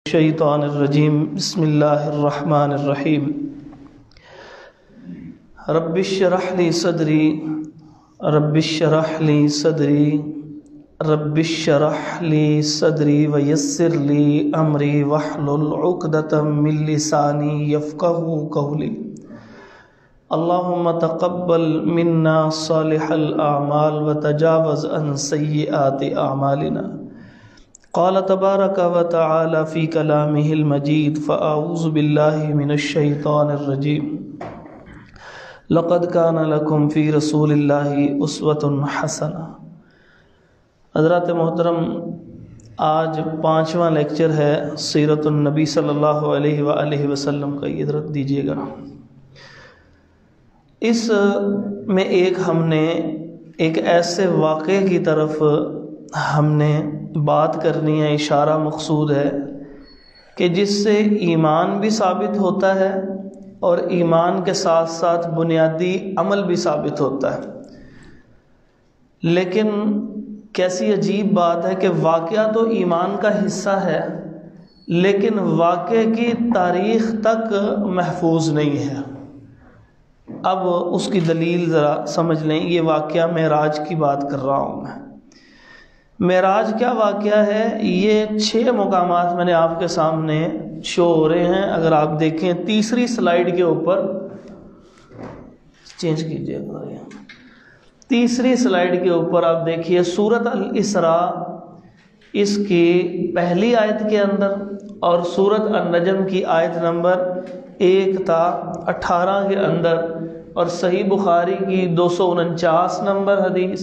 الشیطان الرجیم بسم اللہ الرحمن الرحیم رب اشرح لی صدری رب اشرح لی صدری رب اشرح لی صدری ویسر لی امری واحلل عقدۃ من لسانی یفقہوا قولی اللہم تقبل منا صالح الاعمال وتجاوز عن سیئات اعمالنا قال تبارک و تعالی فی کلامہ المجید فاعوذ باللہ من الشیطان الرجیم لقد کان لکم فی رسول اللہ اسوۃ حسنہ۔ حضرات محترم، آج 5واں لیکچر ہے سیرت النبی صلی اللہ علیہ وآلہ وسلم کا، ادھر دیجیے گا۔ اس میں ہم نے ایک ایسے واقعے کی طرف ہم نے بات کرنی ہے، اشارہ مقصود ہے کہ جس سے ایمان بھی ثابت ہوتا ہے اور ایمان کے ساتھ ساتھ بنیادی عمل بھی ثابت ہوتا ہے۔ لیکن کیسی عجیب بات ہے کہ واقعہ تو ایمان کا حصہ ہے لیکن واقعے کی تاریخ تک محفوظ نہیں ہے۔ اب اس کی دلیل ذرا سمجھ لیں۔ یہ واقعہ معراج کی بات کر رہا ہوں میں۔ معراج کیا واقعہ ہے؟ یہ 6 مقامات میں نے آپ کے سامنے شو ہو رہے ہیں۔ اگر آپ دیکھیں تیسری سلائیڈ کے اوپر، چینج کیجئے گا، تیسری سلائیڈ کے اوپر آپ دیکھیے سورۃ الاسراء، اس کی پہلی آیت کے اندر اور سورۃ النجم کی آیت نمبر 1 تا 18 کے اندر، اور صحیح بخاری کی 249 نمبر حدیث،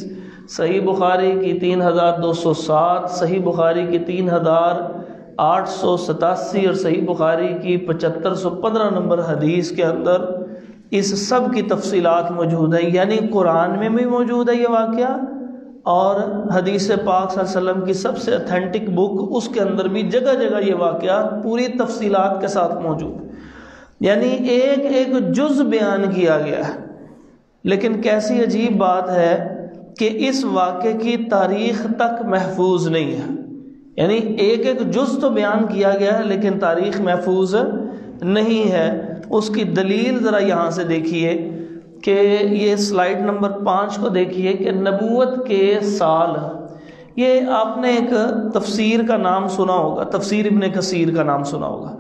صحیح بخاری کی 3207، صحیح بخاری کی 3887 اور صحیح بخاری کی 7515 نمبر حدیث کے اندر اس سب کی تفصیلات موجود ہیں۔ یعنی قرآن میں بھی موجود ہے یہ واقعہ، اور حدیث پاک صلی اللہ علیہ وسلم کی سب سے اتھینٹک بک، اس کے اندر بھی جگہ جگہ یہ واقعہ پوری تفصیلات کے ساتھ موجود ہے۔ یعنی ایک ایک جز بیان کیا گیا ہے۔ لیکن کیسی عجیب بات ہے کہ اس واقعے کی تاریخ تک محفوظ نہیں ہے۔ یعنی ایک ایک جز تو بیان کیا گیا ہے لیکن تاریخ محفوظ نہیں ہے۔ اس کی دلیل ذرا یہاں سے دیکھیے کہ یہ سلائیڈ نمبر 5 کو دیکھیے کہ نبوت کے سال، یہ آپ نے ایک تفسیر کا نام سنا ہوگا، تفسیر ابن کثیر کا نام سنا ہوگا۔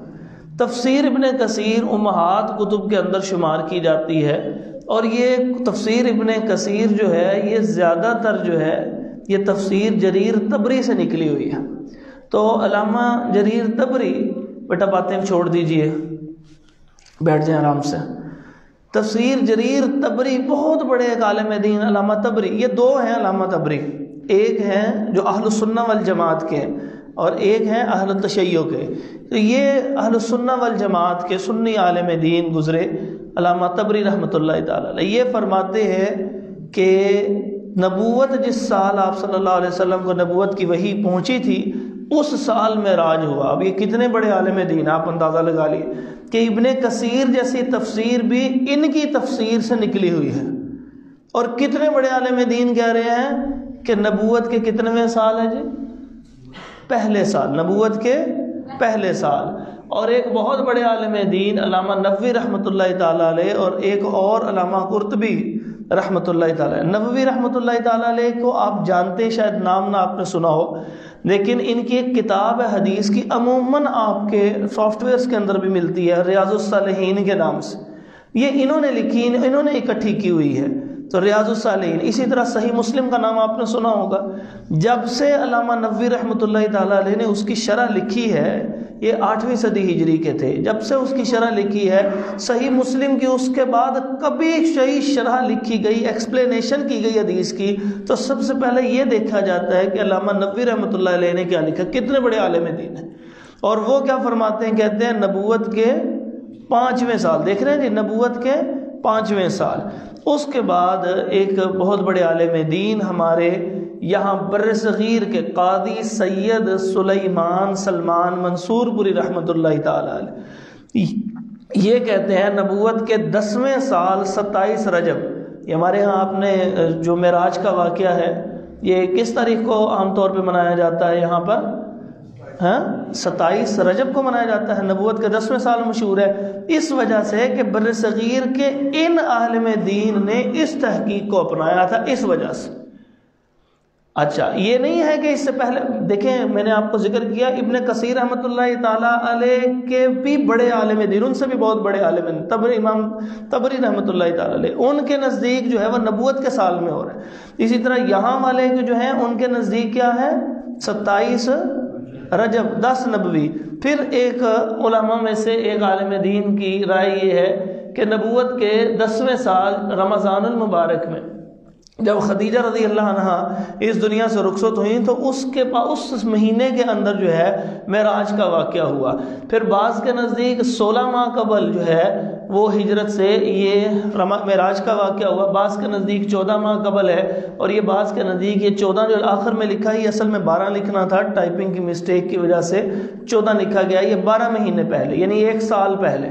تفسیر ابن کثیر امہات کتب کے اندر شمار کی جاتی ہے، اور یہ تفسیر ابن کثیر جو ہے یہ زیادہ تر جو ہے یہ تفسیر جریر طبری سے نکلی ہوئی ہے۔ تو علامہ جریر طبری، بیٹا باتیں چھوڑ دیجئے، بیٹھ جائیں آرام سے۔ تفسیر جریر طبری بہت بڑے ایک عالم دین علامہ طبری، یہ 2 ہیں علامہ طبری، ایک ہیں جو اہل السنہ والجماعت کے اور ایک ہیں اہل التشیع کے۔ تو یہ اہل السنہ والجماعت کے سنی عالم دین گزرے علامہ طبری رحمۃ اللہ تعالی علیہ، یہ فرماتے ہیں کہ نبوت جس سال آپ صلی اللہ علیہ وسلم کو نبوت کی وحی پہنچی تھی اس سال معراج ہوا۔ اب یہ کتنے بڑے عالم دین، آپ اندازہ لگا لیے کہ ابن کثیر جیسی تفسیر بھی ان کی تفسیر سے نکلی ہوئی ہے، اور کتنے بڑے عالم دین کہہ رہے ہیں کہ نبوت کے کتنےویں سال ہے جی؟ پہلے سال، نبوت کے پہلے سال۔ اور ایک بہت بڑے عالم دین علامہ نووی رحمۃ اللہ تعالیٰ علیہ، اور ایک اور علامہ قرطبی رحمۃ اللہ تعالیٰ علیہ۔ نووی رحمۃ اللہ تعالیٰ علیہ کو آپ جانتے، شاید نام نہ آپ نے سنا ہو، لیکن ان کی ایک کتاب ہے حدیث کی، عموماً آپ کے سافٹ ویئرس کے اندر بھی ملتی ہے، ریاض الصالحین کے نام سے۔ یہ انہوں نے لکھی، انہوں نے اکٹھی کی ہوئی ہے، تو ریاض الصالحین۔ اسی طرح صحیح مسلم کا نام آپ نے سنا ہوگا۔ جب سے علامہ نووی رحمۃ اللہ تعالیٰ علیہ نے اس کی شرح لکھی ہے، یہ 8ویں صدی ہجری کے تھے، جب سے اس کی شرح لکھی ہے صحیح مسلم کی، اس کے بعد کبھی صحیح شرح لکھی گئی، ایکسپلینیشن کی گئی حدیث کی، تو سب سے پہلے یہ دیکھا جاتا ہے کہ علامہ نووی رحمۃ اللہ علیہ نے کیا لکھا، کتنے بڑے عالم دین ہیں۔ اور وہ کیا فرماتے ہیں؟ کہتے ہیں نبوت کے 5ویں سال، دیکھ رہے ہیں جی، نبوت کے 5ویں سال۔ اس کے بعد ایک بہت بڑے عالم دین ہمارے یہاں بر صغیر کے قاضی سید سلیمان سلمان منصور پوری رحمۃ اللہ تعالی علیہ، یہ کہتے ہیں نبوت کے 10ویں سال 27 رجب۔ یہ ہمارے ہاں آپ نے جو معراج کا واقعہ ہے، یہ کس تاریخ کو عام طور پہ منایا جاتا ہے یہاں پر؟ 27 رجب کو منایا جاتا ہے، نبوت کے 10ویں سال مشہور ہے، اس وجہ سے کہ بر صغیر کے ان عالم دین نے اس تحقیق کو اپنایا تھا، اس وجہ سے۔ اچھا، یہ نہیں ہے کہ اس سے پہلے دیکھیں، میں نے آپ کو ذکر کیا ابن کثیر رحمۃ اللہ تعالیٰ علیہ کے بھی بڑے عالم دین، ان سے بھی بہت بڑے عالم دین، امام طبری رحمۃ اللہ تعالیٰ علیہ، ان کے نزدیک جو ہے وہ نبوت کے سال میں ہو رہا ہے۔ اسی طرح یہاں والے جو ہیں ان کے نزدیک کیا ہے؟ 27 رجب 10 نبوی۔ پھر ایک علماء میں سے ایک عالم دین کی رائے یہ ہے کہ نبوت کے 10ویں سال رمضان المبارک میں جب خدیجہ رضی اللہ عنہا اس دنیا سے رخصت ہوئیں تو اس مہینے کے اندر جو ہے معراج کا واقعہ ہوا۔ پھر بعض کے نزدیک 16 ماہ قبل جو ہے وہ ہجرت سے یہ معراج کا واقعہ ہوا، بعض کے نزدیک 14 ماہ قبل ہے، اور یہ بعض کے نزدیک یہ 14 جو آخر میں لکھا ہے، یہ اصل میں 12 لکھنا تھا، ٹائپنگ کی مسٹیک کی وجہ سے 14 لکھا گیا، یہ 12 مہینے پہلے یعنی 1 سال پہلے۔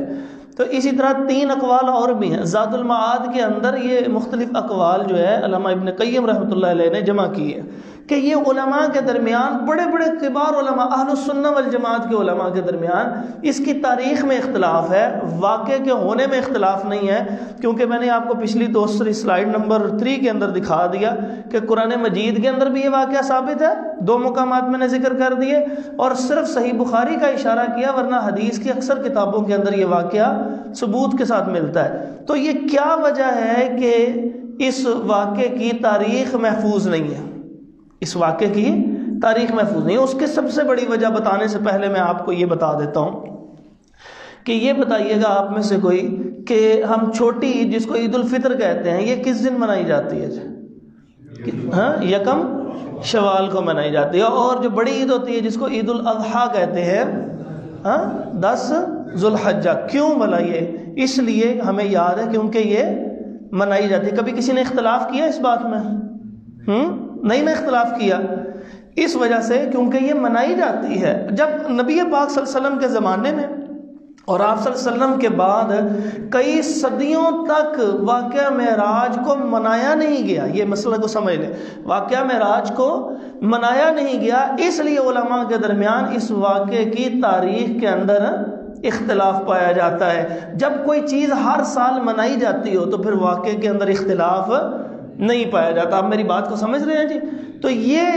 تو اسی طرح 3 اقوال اور بھی ہیں، زاد المعاد کے اندر یہ مختلف اقوال جو ہے علامہ ابن قیم رحمۃ اللہ علیہ نے جمع کی ہے کہ یہ علماء کے درمیان، بڑے بڑے کبار علماء اہل السنہ والجماعت کے علماء کے درمیان اس کی تاریخ میں اختلاف ہے، واقعے کے ہونے میں اختلاف نہیں ہے، کیونکہ میں نے آپ کو پچھلی دوسری سلائیڈ نمبر 3 کے اندر دکھا دیا کہ قرآن مجید کے اندر بھی یہ واقعہ ثابت ہے، 2 مقامات میں نے ذکر کر دیے، اور صرف صحیح بخاری کا اشارہ کیا، ورنہ حدیث کی اکثر کتابوں کے اندر یہ واقعہ ثبوت کے ساتھ ملتا ہے۔ تو یہ کیا وجہ ہے کہ اس واقعے کی تاریخ محفوظ نہیں ہے؟ اس واقعے کی تاریخ محفوظ نہیں ہے، اس کی سب سے بڑی وجہ بتانے سے پہلے میں آپ کو یہ بتا دیتا ہوں کہ یہ بتائیے گا آپ میں سے کوئی کہ ہم چھوٹی عید جس کو عید الفطر کہتے ہیں یہ کس دن منائی جاتی ہے جی؟ ہاں، 1 شوال کو منائی جاتی ہے، اور جو بڑی عید ہوتی ہے جس کو عید الاضحیٰ کہتے ہیں 10 ذوالحجہ۔ کیوں بھلا؟ یہ اس لیے ہمیں یاد ہے کیونکہ یہ منائی جاتی ہے۔ کبھی کسی نے اختلاف کیا اس بات میں؟ نہیں نے اختلاف کیا، اس وجہ سے کیونکہ یہ منائی جاتی ہے۔ جب نبی پاک صلی اللہ علیہ وسلم کے زمانے میں اور آپ صلی اللہ علیہ وسلم کے بعد کئی صدیوں تک واقعہ معراج کو منایا نہیں گیا، یہ مسئلہ کو سمجھ لیں، واقعہ معراج کو منایا نہیں گیا، اس لیے علماء کے درمیان اس واقعے کی تاریخ کے اندر اختلاف پایا جاتا ہے۔ جب کوئی چیز ہر سال منائی جاتی ہو تو پھر واقعے کے اندر اختلاف نہیں پایا جاتا۔ آپ میری بات کو سمجھ رہے ہیں جی؟ تو یہ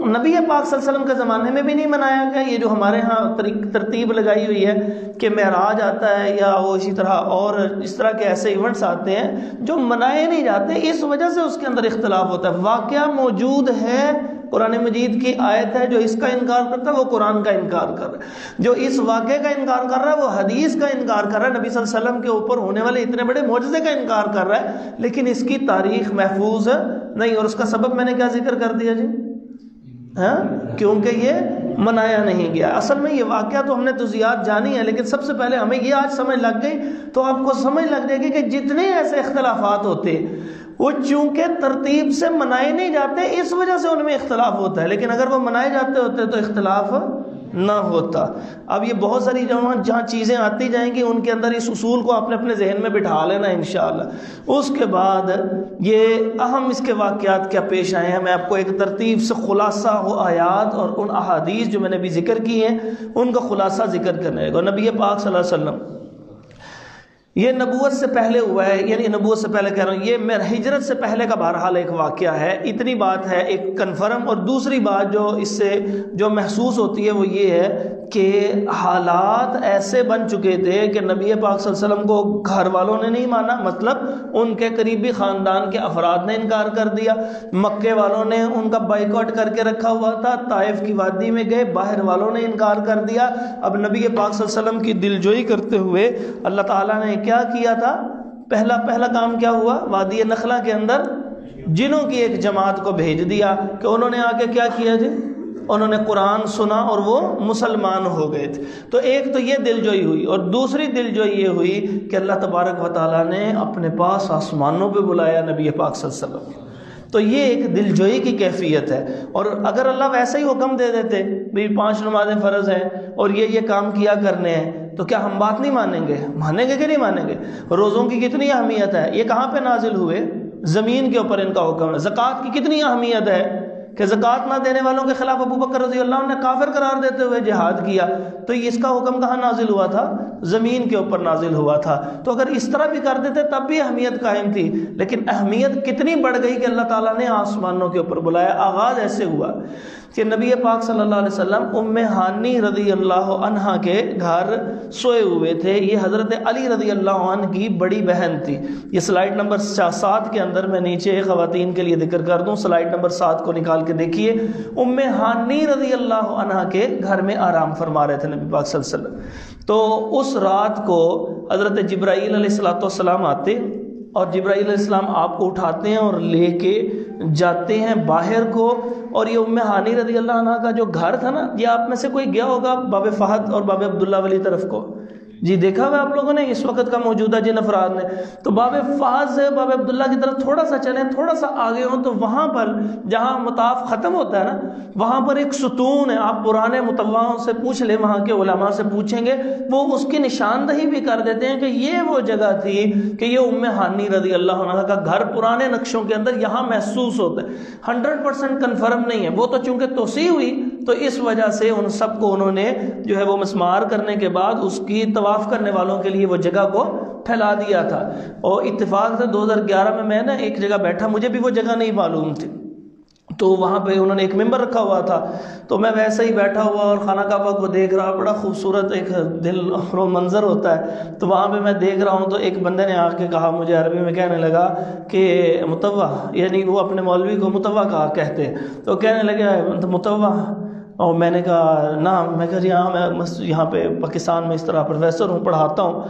نبی پاک صلی اللہ علیہ وسلم کے زمانے میں بھی نہیں منایا گیا، یہ جو ہمارے ہاں ترتیب لگائی ہوئی ہے کہ معراج آتا ہے یا وہ اسی طرح اور اس طرح کے ایسے ایونٹس آتے ہیں جو منائے نہیں جاتے، اس وجہ سے اس کے اندر اختلاف ہوتا ہے۔ واقعہ موجود ہے، قرآن مجید کی آیت ہے، جو اس کا انکار کرتا ہے وہ قرآن کا انکار کر رہا ہے، جو اس واقعے کا انکار کر رہا ہے وہ حدیث کا انکار کر رہا ہے، نبی صلی اللہ علیہ وسلم کے اوپر ہونے والے اتنے بڑے معجزے کا انکار کر رہا ہے، لیکن اس کی تاریخ محفوظ نہیں۔ اور اس کا سبب میں نے کیا ذکر کر دیا جی؟ کیونکہ یہ منایا نہیں گیا۔ اصل میں یہ واقعہ تو ہم نے جزیات جانی ہے، لیکن سب سے پہلے ہمیں یہ آج سمجھ لگ گئی تو آپ کو سمجھ لگ جائے گی کہ جتنے ایسے اختلافات ہوتے وہ چونکہ ترتیب سے منائے نہیں جاتے اس وجہ سے ان میں اختلاف ہوتا ہے، لیکن اگر وہ منائے جاتے ہوتے تو اختلاف نہ ہوتا۔ اب یہ بہت ساری جہاں چیزیں آتی جائیں گی ان کے اندر اس اصول کو اپنے اپنے ذہن میں بٹھا لینا انشاءاللہ۔ اس کے بعد یہ اہم اس کے واقعات کیا پیش آئے ہیں، میں آپ کو ایک ترتیب سے خلاصہ وہ آیات اور ان احادیث جو میں نے بھی ذکر کی ہیں ان کا خلاصہ ذکر کرنے گا۔ نبی پاک صلی اللہ علیہ وسلم یہ نبوت سے پہلے ہوا ہے، یعنی نبوت سے پہلے کہہ رہا ہوں، یہ ہجرت سے پہلے کا بہرحال ایک واقعہ ہے، اتنی بات ہے ایک کنفرم۔ اور دوسری بات جو اس سے جو محسوس ہوتی ہے وہ یہ ہے کہ حالات ایسے بن چکے تھے کہ نبی پاک صلی اللہ علیہ وسلم کو گھر والوں نے نہیں مانا، مطلب ان کے قریبی خاندان کے افراد نے انکار کر دیا، مکے والوں نے ان کا بائیکاٹ کر کے رکھا ہوا تھا، طائف کی وادی میں گئے، باہر والوں نے انکار کر دیا۔ اب نبی پاک صلی اللہ علیہ وسلم کی دلجوئی کرتے ہوئے اللہ تعالیٰ نے کیا کیا تھا؟ پہلا کام کیا ہوا؟ وادی نخلہ کے اندر جنوں کی ایک جماعت کو بھیج دیا کہ انہوں نے آ کے کیا کیا جی؟ انہوں نے قرآن سنا اور وہ مسلمان ہو گئے تھے۔ تو ایک تو یہ دلجوئی ہوئی، اور دوسری دلجوئی یہ ہوئی کہ اللہ تبارک و تعالیٰ نے اپنے پاس آسمانوں پہ بلایا نبی پاک صلی اللہ علیہ وسلم۔ تو یہ ایک دلجوئی کی کیفیت ہے، اور اگر اللہ ویسے ہی حکم دے دیتے بھی 5 نمازیں فرض ہیں اور یہ کام کیا کرنے ہیں تو کیا ہم بات نہیں مانیں گے؟ مانیں گے کہ نہیں مانیں گے؟ روزوں کی کتنی اہمیت ہے، یہ کہاں پہ نازل ہوئے؟ زمین کے اوپر ان کا حکم ہے۔ زکوٰۃ کی کتنی اہمیت ہے، کہ زکوٰۃ نہ دینے والوں کے خلاف ابو بکر رضی اللہ عنہ نے کافر قرار دیتے ہوئے جہاد کیا، تو اس کا حکم کہاں نازل ہوا تھا؟ زمین کے اوپر نازل ہوا تھا۔ تو اگر اس طرح بھی کر دیتے تب بھی اہمیت قائم تھی، لیکن اہمیت کتنی بڑھ گئی کہ اللہ تعالیٰ نے آسمانوں کے اوپر بلایا۔ آغاز ایسے ہوا کہ نبی پاک صلی اللہ علیہ وسلم ام ہانی رضی اللہ عنہا کے گھر سوئے ہوئے تھے۔ یہ حضرت علی رضی اللہ عنہ کی بڑی بہن تھی۔ یہ سلائیڈ نمبر 7 کے اندر میں نیچے خواتین کے لیے ذکر کر دوں، سلائیڈ نمبر 7 کو نکال کے دیکھیے۔ ام ہانی رضی اللہ عنہا کے گھر میں آرام فرما رہے تھے نبی پاک صلی اللہ علیہ وسلم۔ تو اس رات کو حضرت جبرائیل علیہ السلام آتے اور جبرائیل علیہ السلام آپ کو اٹھاتے ہیں اور لے کے جاتے ہیں باہر کو۔ اور یہ ام ہانی رضی اللہ عنہ کا جو گھر تھا نا، یہ آپ میں سے کوئی گیا ہوگا باب فہد اور باب عبداللہ والی طرف کو؟ جی دیکھا ہوا آپ لوگوں نے اس وقت کا موجودہ جن افراد نے؟ تو باب فہد سے باب عبداللہ کی طرف تھوڑا سا چلیں، تھوڑا سا آگے ہوں تو وہاں پر جہاں مطاف ختم ہوتا ہے نا، وہاں پر ایک ستون ہے۔ آپ پرانے مطوعوں سے پوچھ لیں، وہاں کے علماء سے پوچھیں گے، وہ اس کی نشاندہی بھی کر دیتے ہیں کہ یہ وہ جگہ تھی کہ یہ ام ہانی رضی اللہ عنہ کا گھر پرانے نقشوں کے اندر یہاں محسوس ہوتا ہے۔ 100% کنفرم نہیں ہے وہ، تو چونکہ توسیع ہوئی تو اس وجہ سے ان سب کو انہوں نے جو ہے وہ مسمار کرنے کے بعد اس کی طواف کرنے والوں کے لیے وہ جگہ کو پھیلا دیا تھا۔ اور اتفاق سے 2011 میں نا ایک جگہ بیٹھا، مجھے بھی وہ جگہ نہیں معلوم تھی، تو وہاں پہ انہوں نے ایک ممبر رکھا ہوا تھا، تو میں ویسے ہی بیٹھا ہوا اور خانہ کعبہ کو دیکھ رہا، بڑا خوبصورت ایک دل و منظر ہوتا ہے۔ تو وہاں پہ میں دیکھ رہا ہوں تو ایک بندے نے آ کے کہا، مجھے عربی میں کہنے لگا کہ متوع، یعنی وہ اپنے مولوی کو متوع کہا کہتے ہیں، تو کہنے لگے متوع۔ اور میں نے کہا نعم، میں کہا جی ہاں، میں یہاں پہ پاکستان میں اس طرح پروفیسر ہوں، پڑھاتا ہوں۔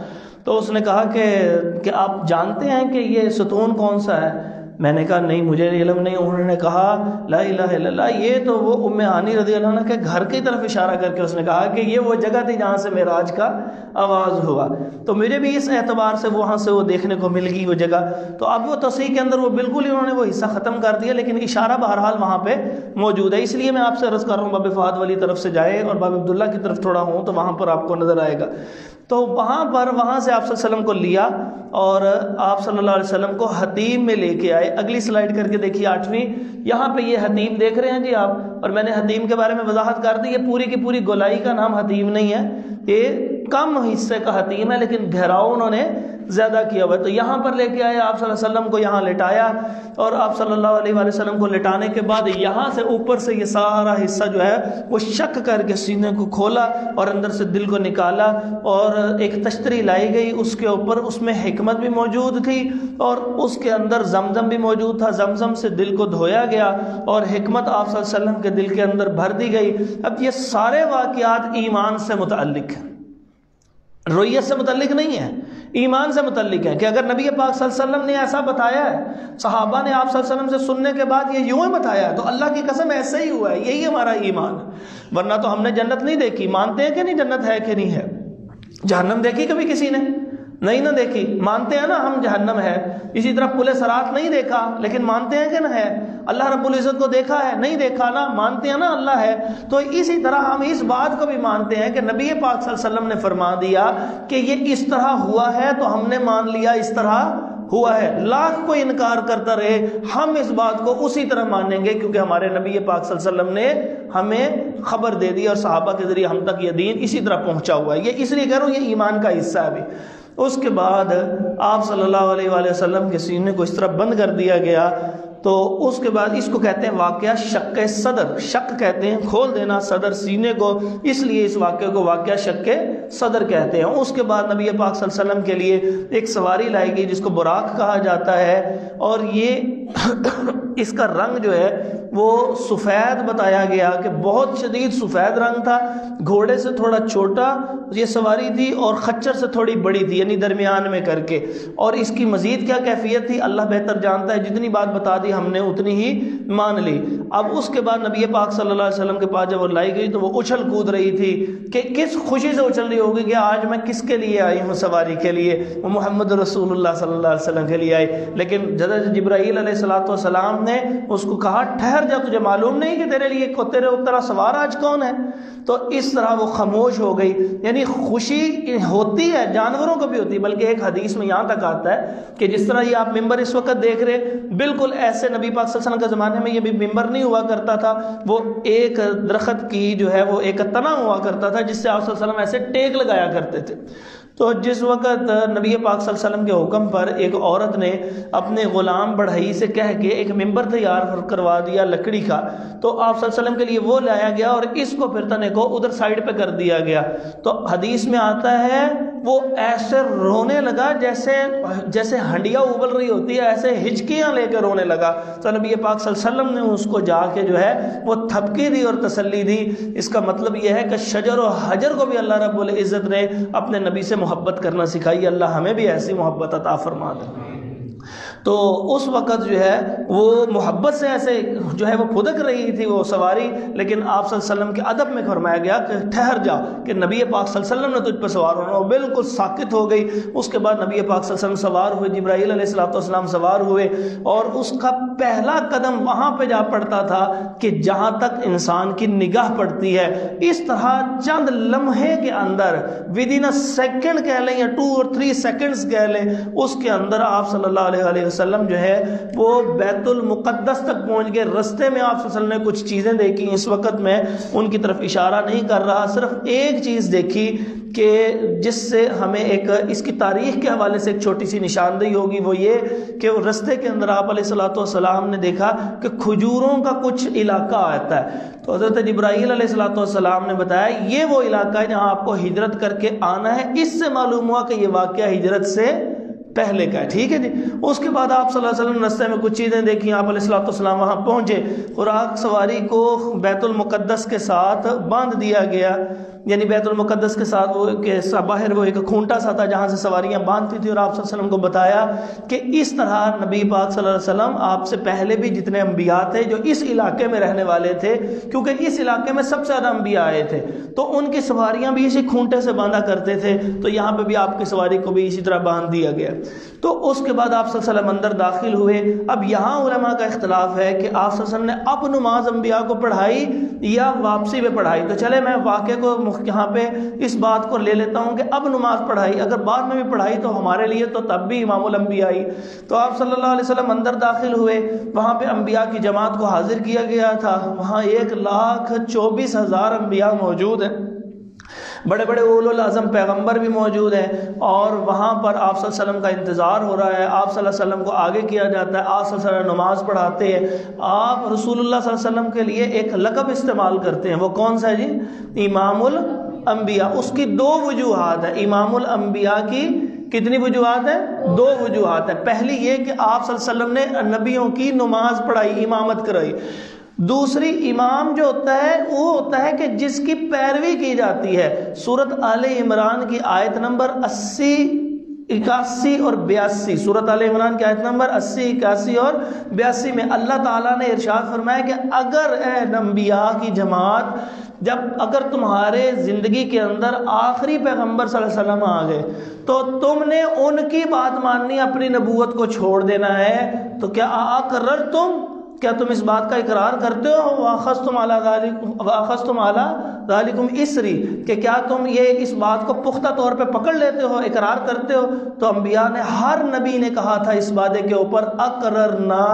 تو اس نے کہا کہ آپ جانتے ہیں کہ یہ ستون کون سا ہے؟ میں نے کہا نہیں، مجھے علم نہیں۔ انہوں نے کہا لا الہ الا اللہ، یہ تو وہ ام ہانی رضی اللہ عنہ کے گھر کی طرف اشارہ کر کے اس نے کہا کہ یہ وہ جگہ تھی جہاں سے معراج کا آغاز ہوا۔ تو مجھے بھی اس اعتبار سے وہاں سے وہ دیکھنے کو مل گئی وہ جگہ۔ تو اب وہ تصحیح کے اندر وہ بالکل ہی انہوں نے وہ حصہ ختم کر دیا، لیکن اشارہ بہرحال وہاں پہ موجود ہے۔ اس لیے میں آپ سے عرض کر رہا ہوں باب فہد والی طرف سے جائے اور باب عبداللہ کی طرف تھوڑا ہوں تو وہاں پر آپ کو نظر آئے گا۔ تو وہاں سے آپ صلی اللہ علیہ وسلم کو لیا اور آپ صلی اللہ علیہ وسلم کو حتیم میں لے کے آئے۔ اگلی سلائیڈ کر کے دیکھیے 8ویں، یہاں پہ یہ حتیم دیکھ رہے ہیں جی آپ، اور میں نے حتیم کے بارے میں وضاحت کر دی، یہ پوری کی پوری گولائی کا نام حتیم نہیں ہے، یہ کم حصے کا حتیم ہے، لیکن گہراؤ انہوں نے زیادہ کیا ہوا ہے۔ تو یہاں پر لے کے آئے آپ صلی اللہ علیہ وسلم کو، یہاں لٹایا، اور آپ صلی اللہ علیہ وآلہ وسلم کو لٹانے کے بعد یہاں سے اوپر سے یہ سارا حصہ جو ہے وہ شک کر کے سینے کو کھولا اور اندر سے دل کو نکالا، اور ایک تشتری لائی گئی اس کے اوپر، اس میں حکمت بھی موجود تھی اور اس کے اندر زمزم بھی موجود تھا، زمزم سے دل کو دھویا گیا اور حکمت آپ صلی اللہ علیہ وسلم کے دل کے اندر بھر دی گئی۔ اب یہ سارے واقعات ایمان سے متعلق ہیں، رویت سے متعلق نہیں ہے، ایمان سے متعلق ہے کہ اگر نبی پاک صلی اللہ علیہ وسلم نے ایسا بتایا ہے، صحابہ نے آپ صلی اللہ علیہ وسلم سے سننے کے بعد یہ یوں ہی بتایا ہے، تو اللہ کی قسم ایسے ہی ہوا ہے، یہی ہمارا ایمان ہے۔ ورنہ تو ہم نے جنت نہیں دیکھی، مانتے ہیں کہ نہیں جنت ہے کہ نہیں ہے؟ جہنم دیکھی کبھی کسی نے؟ نہیں نہ دیکھی، مانتے ہیں نا ہم جہنم ہے۔ اسی طرح پل صراط نہیں دیکھا لیکن مانتے ہیں کہ نہ ہے۔ اللہ رب العزت کو دیکھا ہے؟ نہیں دیکھا نا، مانتے ہیں نا اللہ ہے۔ تو اسی طرح ہم اس بات کو بھی مانتے ہیں کہ نبی پاک صلی اللہ علیہ وسلم نے فرما دیا کہ یہ اس طرح ہوا ہے تو ہم نے مان لیا اس طرح ہوا ہے۔ لاکھ کوئی انکار کرتا رہے، ہم اس بات کو اسی طرح مانیں گے کیونکہ ہمارے نبی پاک صلی اللہ علیہ وسلم نے ہمیں خبر دے دی اور صحابہ کے ذریعے ہم تک یہ دین اسی طرح پہنچا ہوا ہے۔ یہ اس لیے کہہ رہا ہوں یہ ایمان کا حصہ ہے بھی۔ اس کے بعد آپ صلی اللہ علیہ وآلہ وسلم کے سینے کو اس طرح بند کر دیا گیا۔ تو اس کے بعد اس کو کہتے ہیں واقعہ شق صدر، شق کہتے ہیں کھول دینا صدر سینے کو، اس لیے اس واقعے کو واقعہ شق صدر کہتے ہیں۔ اس کے بعد نبی پاک صلی اللہ علیہ وسلم کے لیے ایک سواری لائی گئی جس کو براق کہا جاتا ہے، اور یہ اس کا رنگ جو ہے وہ سفید بتایا گیا کہ بہت شدید سفید رنگ تھا، گھوڑے سے تھوڑا چھوٹا یہ سواری تھی اور خچر سے تھوڑی بڑی تھی، یعنی درمیان میں کر کے۔ اور اس کی مزید کیا کیفیت تھی اللہ بہتر جانتا ہے، جتنی بات بتا دی ہم نے اتنی ہی مان لی۔ اب اس کے بعد نبی پاک صلی اللہ علیہ وسلم کے پاس جب وہ لائی گئی تو وہ اچھل کود رہی تھی کہ کس خوشی سے اچھل رہی ہوگی کہ آج میں کس کے لیے آئی ہوں سواری کے لیے، وہ محمد رسول اللہ صلی اللہ علیہ وسلم کے لیے آئی۔ لیکن حضرت جبرائیل علیہ السلام نے اس کو کہا ٹھہر ٹھہر جا، تجھے معلوم نہیں کہ تیرے لیے تیرے طرح سوار آج کون ہے؟ تو اس طرح وہ خاموش ہو گئی. یعنی خوشی ہوتی ہے، جانوروں کو بھی ہوتی ہے، بلکہ ایک حدیث میں یہاں تک آتا ہے کہ جس طرح یہ آپ ممبر اس وقت دیکھ رہے، بالکل ایسے نبی پاک صلی اللہ علیہ وسلم کے زمانے میں یہ بھی ممبر نہیں ہوا کرتا تھا. وہ ایک درخت کی جو ہے وہ ایک تنا ہوا کرتا تھا جس سے آپ صلی اللہ علیہ وسلم ایسے ٹیک لگایا کرتے تھے. تو جس وقت نبی پاک صلی اللہ علیہ وسلم کے حکم پر ایک عورت نے اپنے غلام بڑھئی سے کہہ کے ایک ممبر تیار کروا دیا لکڑی کا، تو آپ صلی اللہ علیہ وسلم کے لیے وہ لایا گیا اور اس کو پھر تنے کو ادھر سائڈ پہ کر دیا گیا. تو حدیث میں آتا ہے وہ ایسے رونے لگا جیسے ہنڈیا ابل رہی ہوتی ہے، ایسے ہچکیاں لے کے رونے لگا. تو نبی پاک صلی اللہ علیہ وسلم نے اس کو جا کے جو ہے وہ تھپکی دی اور تسلی دی. اس کا مطلب یہ ہے کہ شجر و حجر کو بھی اللہ رب العزت نے اپنے نبی سے محبت کرنا سکھائی. اللہ ہمیں بھی ایسی محبت عطا فرما دے. تو اس وقت جو ہے وہ محبت سے ایسے جو ہے وہ پھدک رہی تھی وہ سواری، لیکن آپ صلی اللہ علیہ وسلم کے ادب میں فرمایا گیا کہ ٹھہر جا، کہ نبی پاک صلی اللہ علیہ وسلم نے تجھ پہ سوار ہونا. وہ بالکل ساکت ہو گئی. اس کے بعد نبی پاک صلی اللہ علیہ وسلم سوار ہوئے، جبرائیل علیہ السلام سوار ہوئے، اور اس کا پہلا قدم وہاں پہ جا پڑتا تھا کہ جہاں تک انسان کی نگاہ پڑتی ہے. اس طرح چند لمحے کے اندر ودن اے سیکنڈ کہہ لیں یا 2 اور 3 سیکنڈز کہہ لیں، اس کے اندر آپ صلی اللہ علیہ وسلم جو ہے وہ بیت المقدس تک پہنچ گئے. رستے میں آپ صلی اللہ علیہ وسلم نے کچھ چیزیں دیکھی. اس وقت میں ان کی طرف اشارہ نہیں کر رہا، صرف ایک چیز دیکھی کہ جس سے ہمیں ایک اس کی تاریخ کے حوالے سے ایک چھوٹی سی نشاندہی ہوگی. وہ یہ کہ وہ رستے کے اندر آپ علیہ السلام نے دیکھا کہ کھجوروں کا کچھ علاقہ آتا ہے. تو حضرت جبرائیل علیہ السلام نے بتایا یہ وہ علاقہ ہے جہاں آپ کو ہجرت کر کے آنا ہے. اس سے معلوم ہوا کہ یہ واقعہ ہجرت سے پہلے کا ہے. ٹھیک ہے جی. اس کے بعد آپ صلی اللہ علیہ وسلم رستے میں کچھ چیزیں دیکھی. آپ علیہ السلام وہاں پہنچے. خوراک سواری کو بیت المقدس کے ساتھ باندھ دیا گیا، یعنی بیت المقدس کے ساتھ وہ کہ باہر وہ ایک کھونٹا سا تھا جہاں سے سواریاں باندھتی تھی، اور آپ صلی اللہ علیہ وسلم کو بتایا کہ اس طرح نبی پاک صلی اللہ علیہ وسلم آپ سے پہلے بھی جتنے انبیاء تھے جو اس علاقے میں رہنے والے تھے، کیونکہ اس علاقے میں سب سے زیادہ انبیاء آئے تھے، تو ان کی سواریاں بھی اسی کھونٹے سے باندھا کرتے تھے. تو یہاں پہ بھی آپ کی سواری کو بھی اسی طرح باندھ دیا گیا. تو اس کے بعد آپ صلی اللہ علیہ وسلم اندر داخل ہوئے. اب یہاں علماء کا اختلاف ہے کہ آپ صلی اللہ علیہ وسلم نے اب نماز انبیاء کو پڑھائی یا واپسی پہ پڑھائی. تو چلے میں واقعے کو یہاں پہ اس بات کو لے لیتا ہوں کہ اب نماز پڑھائی، اگر بعد میں بھی پڑھائی تو ہمارے لیے تو تب بھی امام الانبیاء ہی. تو آپ صلی اللہ علیہ وسلم اندر داخل ہوئے. وہاں پہ انبیاء کی جماعت کو حاضر کیا گیا تھا. وہاں 1,24,000 انبیاء موجود ہیں. بڑے بڑے اولو العظم پیغمبر بھی موجود ہیں، اور وہاں پر آپ صلی اللہ علیہ وسلم کا انتظار ہو رہا ہے. آپ صلی اللہ علیہ وسلم کو آگے کیا جاتا ہے. آپ صلی اللہ علیہ وسلم نماز پڑھاتے ہیں. آپ رسول اللہ صلی اللہ علیہ وسلم کے لیے ایک لقب استعمال کرتے ہیں. وہ کون سا ہے جی؟ امام الانبیاء. اس کی 2 وجوہات ہیں. امام الانبیاء کی کتنی وجوہات ہیں؟ 2 وجوہات ہیں. پہلی یہ کہ آپ صلی اللہ علیہ وسلم نے نبیوں کی نماز پڑھائی، امامت کرائی. دوسری، امام جو ہوتا ہے وہ ہوتا ہے کہ جس کی پیروی کی جاتی ہے. سورۃ آل عمران کی آیت نمبر 80، 81 اور 82، سورۃ آل عمران کی آیت نمبر 80، 81 اور 82 میں اللہ تعالیٰ نے ارشاد فرمایا کہ اگر اے انبیاء کی جماعت، اگر تمہارے زندگی کے اندر آخری پیغمبر صلی اللہ علیہ وسلم آ گئے تو تم نے ان کی بات ماننی، اپنی نبوت کو چھوڑ دینا ہے. تو کیا تم اس بات کا اقرار کرتے ہو؟ وَأَخَذْتُمْ عَلَىٰ ذَلِكُمْ إِسْرِي، کہ کیا تم یہ اس بات کو پختہ طور پہ پکڑ لیتے ہو، اقرار کرتے ہو؟ تو انبیاء نے، ہر نبی نے کہا تھا اس وعدے کے اوپر اقررنا،